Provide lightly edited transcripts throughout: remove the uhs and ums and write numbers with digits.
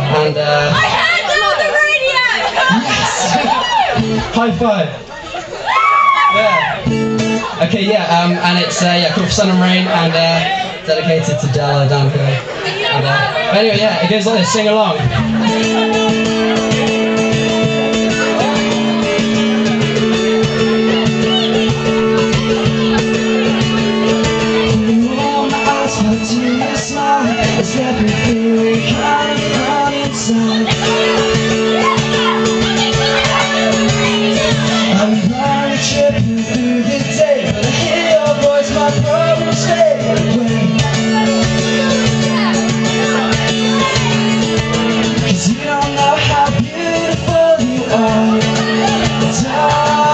And I heard them on the radio! yes! High five! Yeah. Okay, yeah, and it's called Sun and Rain, and dedicated to Della down here. And, anyway, yeah, it goes like this, sing along. It's everything coming from inside. I'm blind tripping through the day, but I hear your voice, my problems fade away. 'Cause you don't know how beautiful you are, darling.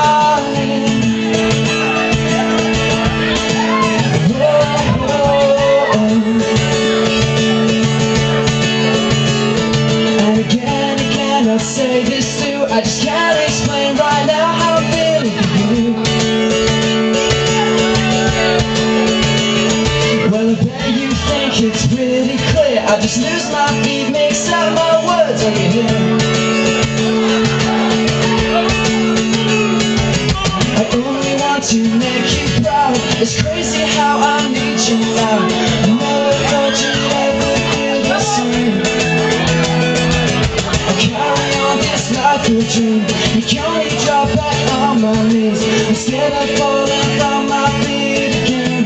I'll say this too, I just can't explain right now how I'm feeling for you. Well, I bet you think it's pretty clear, I just lose my feet, mix up my words on your hair. I only want to make you proud, it's crazy how I need you now. I never thought you'd ever feel the same. Carry on this life a dream. You can only drop back on my knees. Instead of falling from my feet again.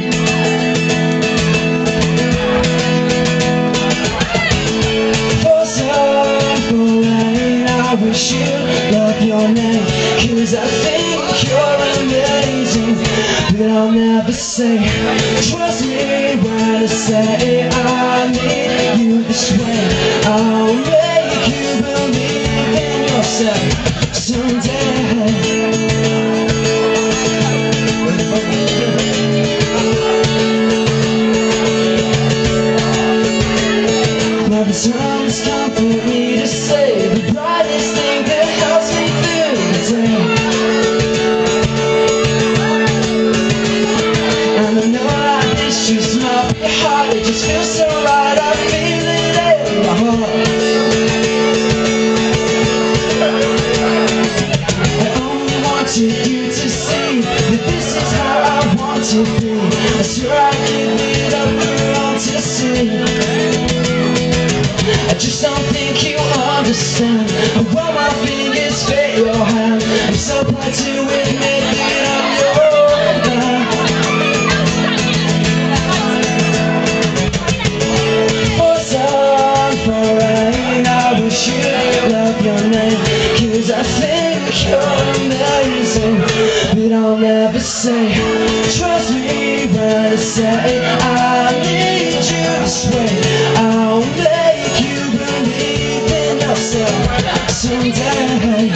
For some rain, I wish you love your name. 'Cause I think you're amazing. But I'll never say, trust me when I say I need you this way. I'll make you believe in yourself someday. Now the time's come for me to say the brightest thing that helps me through the day. And I know like this just might be hard, it just feels so right, I feel it in my heart. You to see that this is how I want to be. I swear I give it up for all to see. I just don't think you understand how my fingers fit your hand. I'm so proud to admit that I'm your man. For sun, for rain, I wish you love your name. 'Cause I think you're amazing. But I'll never say, trust me when I say I need you this way. I'll make you believe in yourself someday.